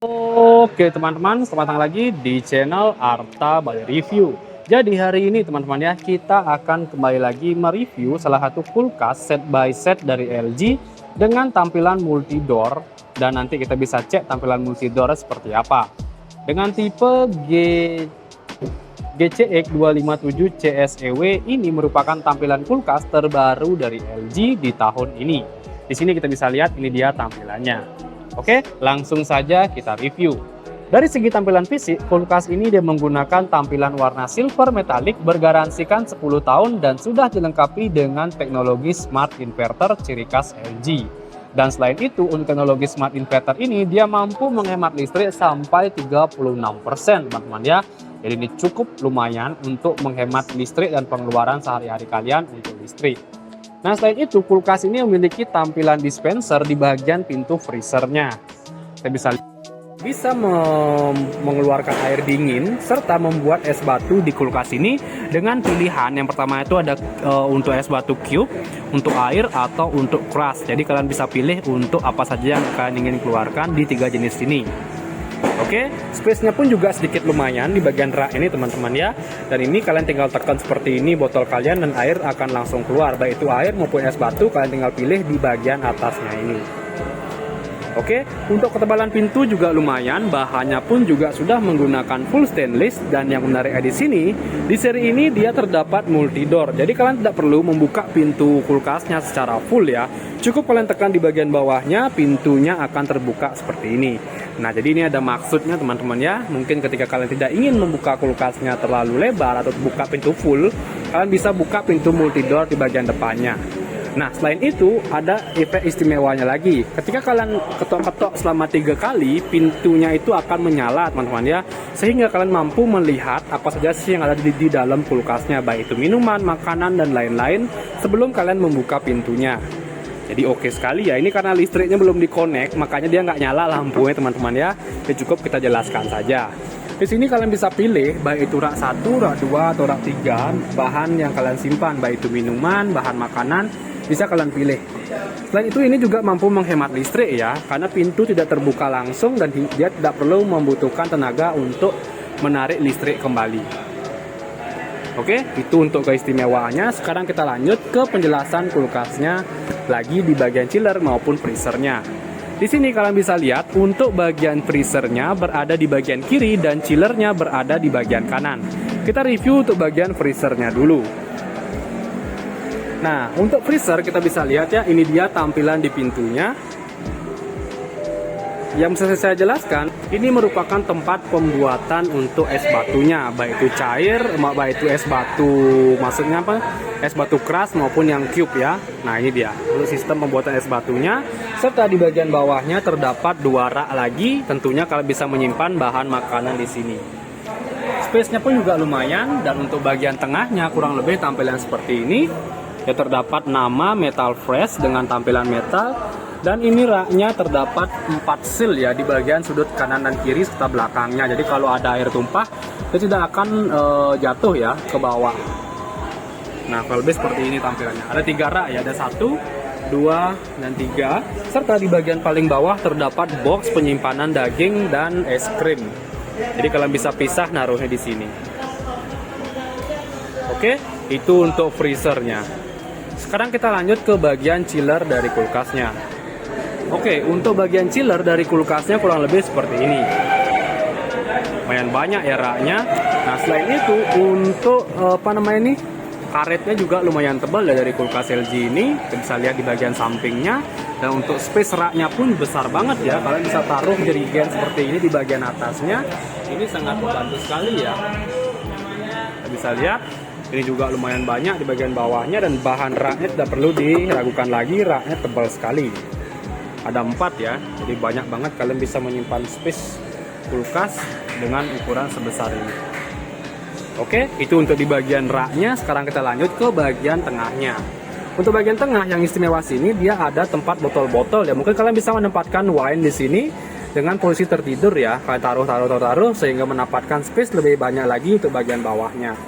Oke teman-teman, selamat datang lagi di channel Arta by Review. Jadi hari ini teman-teman ya, kita akan kembali lagi mereview salah satu kulkas set by set dari LG dengan tampilan multi door, dan nanti kita bisa cek tampilan multi door seperti apa. Dengan tipe GCX 257 CSEW, ini merupakan tampilan kulkas terbaru dari LG di tahun ini. Di sini kita bisa lihat ini dia tampilannya. Oke, langsung saja kita review. Dari segi tampilan fisik, kulkas ini dia menggunakan tampilan warna silver metalik, bergaransikan 10 tahun dan sudah dilengkapi dengan teknologi smart inverter ciri khas LG. Dan selain itu, untuk teknologi smart inverter ini dia mampu menghemat listrik sampai 36%, teman-teman ya. Jadi ini cukup lumayan untuk menghemat listrik dan pengeluaran sehari-hari kalian untuk listrik. Nah, selain itu, kulkas ini memiliki tampilan dispenser di bagian pintu freezernya. Kita bisa mengeluarkan air dingin serta membuat es batu di kulkas ini dengan pilihan. Yang pertama itu ada untuk es batu cube, untuk air, atau untuk crush. Jadi kalian bisa pilih untuk apa saja yang kalian ingin keluarkan di 3 jenis ini. Oke, space-nya pun juga sedikit lumayan di bagian rak ini teman-teman ya. Dan ini kalian tinggal tekan seperti ini botol kalian dan air akan langsung keluar. Baik itu air maupun es batu, kalian tinggal pilih di bagian atasnya ini. Oke, untuk ketebalan pintu juga lumayan, bahannya pun juga sudah menggunakan full stainless. Dan yang menarik di sini, di seri ini dia terdapat multi door. Jadi kalian tidak perlu membuka pintu kulkasnya secara full ya. Cukup kalian tekan di bagian bawahnya, pintunya akan terbuka seperti ini. Nah, jadi ini ada maksudnya teman-teman ya. Mungkin ketika kalian tidak ingin membuka kulkasnya terlalu lebar atau buka pintu full, kalian bisa buka pintu multi door di bagian depannya. Nah, selain itu ada efek istimewanya lagi. Ketika kalian ketok-ketok selama 3 kali, pintunya itu akan menyala teman-teman ya. Sehingga kalian mampu melihat apa saja sih yang ada di dalam kulkasnya, baik itu minuman, makanan, dan lain-lain sebelum kalian membuka pintunya. Jadi oke sekali ya, ini karena listriknya belum dikonek, makanya dia nggak nyala lampunya teman-teman ya. Jadi cukup kita jelaskan saja. Di sini kalian bisa pilih baik itu rak 1, rak 2, atau rak 3, bahan yang kalian simpan, baik itu minuman, bahan makanan, bisa kalian pilih. Selain itu ini juga mampu menghemat listrik ya, karena pintu tidak terbuka langsung dan dia tidak perlu membutuhkan tenaga untuk menarik listrik kembali. Oke, itu untuk keistimewaannya. Sekarang kita lanjut ke penjelasan kulkasnya lagi di bagian chiller maupun freezernya. Di sini kalian bisa lihat untuk bagian freezernya berada di bagian kiri dan chillernya berada di bagian kanan. Kita review untuk bagian freezernya dulu. Nah, untuk freezer kita bisa lihat ya, ini dia tampilan di pintunya. Yang bisa saya jelaskan, ini merupakan tempat pembuatan untuk es batunya, baik itu cair, baik itu es batu, maksudnya apa? Es batu keras maupun yang cube ya. Nah, ini dia untuk sistem pembuatan es batunya. Serta di bagian bawahnya terdapat 2 rak lagi, tentunya kalian bisa menyimpan bahan makanan di sini. Space-nya pun juga lumayan, dan untuk bagian tengahnya kurang lebih tampilan seperti ini. Ya, terdapat nama Metal Fresh dengan tampilan metal, dan ini raknya terdapat 4 seal ya di bagian sudut kanan dan kiri serta belakangnya. Jadi kalau ada air tumpah, dia tidak akan jatuh ya ke bawah. Nah, kalau lebih seperti ini tampilannya. Ada 3 rak ya, ada 1, 2, dan 3. Serta di bagian paling bawah terdapat box penyimpanan daging dan es krim. Jadi kalian bisa pisah naruhnya di sini. Oke, itu untuk freezernya. Sekarang kita lanjut ke bagian chiller dari kulkasnya. Oke, untuk bagian chiller dari kulkasnya kurang lebih seperti ini. Lumayan banyak ya raknya. Nah, selain itu untuk karetnya juga lumayan tebal ya dari kulkas LG ini. Kita bisa lihat di bagian sampingnya. Dan untuk space raknya pun besar banget ya. Kalian bisa taruh jerigen seperti ini di bagian atasnya. Ini sangat membantu sekali ya. Kita bisa lihat. Ini juga lumayan banyak di bagian bawahnya, dan bahan raknya tidak perlu diragukan lagi, raknya tebal sekali. Ada 4 ya, jadi banyak banget kalian bisa menyimpan space kulkas dengan ukuran sebesar ini. Oke, itu untuk di bagian raknya. Sekarang kita lanjut ke bagian tengahnya. Untuk bagian tengah yang istimewa sini, dia ada tempat botol-botol ya. Mungkin kalian bisa menempatkan wine di sini dengan posisi tertidur ya. Kalian taruh sehingga mendapatkan space lebih banyak lagi untuk bagian bawahnya.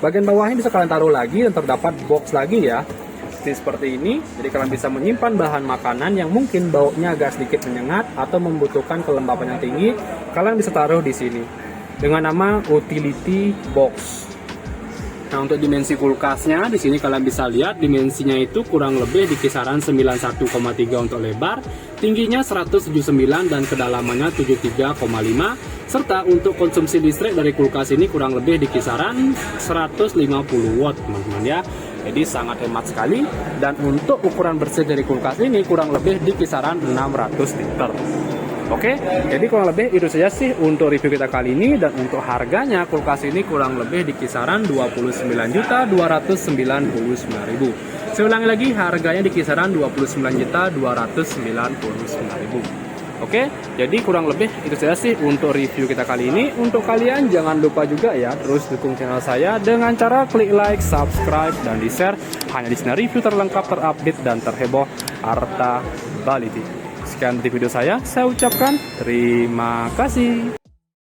Bagian bawahnya bisa kalian taruh lagi dan terdapat box lagi ya. plastik seperti ini, jadi kalian bisa menyimpan bahan makanan yang mungkin baunya agak sedikit menyengat atau membutuhkan kelembapan yang tinggi. Kalian bisa taruh di sini dengan nama utility box. Nah, untuk dimensi kulkasnya di sini kalian bisa lihat dimensinya itu kurang lebih di kisaran 91,3 untuk lebar, tingginya 179 dan kedalamannya 73,5, serta untuk konsumsi listrik dari kulkas ini kurang lebih di kisaran 150 watt, teman-teman ya. Jadi sangat hemat sekali, dan untuk ukuran bersih dari kulkas ini kurang lebih di kisaran 600 liter. Oke, jadi kurang lebih itu saja sih untuk review kita kali ini, dan untuk harganya kulkas ini kurang lebih di kisaran 29.299.000. Saya ulangi lagi, harganya di kisaran 29.299.000. Oke, jadi kurang lebih itu saja sih untuk review kita kali ini. Untuk kalian jangan lupa juga ya terus dukung channel saya dengan cara klik like, subscribe, dan di share. Hanya di sini review terlengkap, terupdate, dan terheboh harta Bali TV. Sekian di video saya ucapkan terima kasih.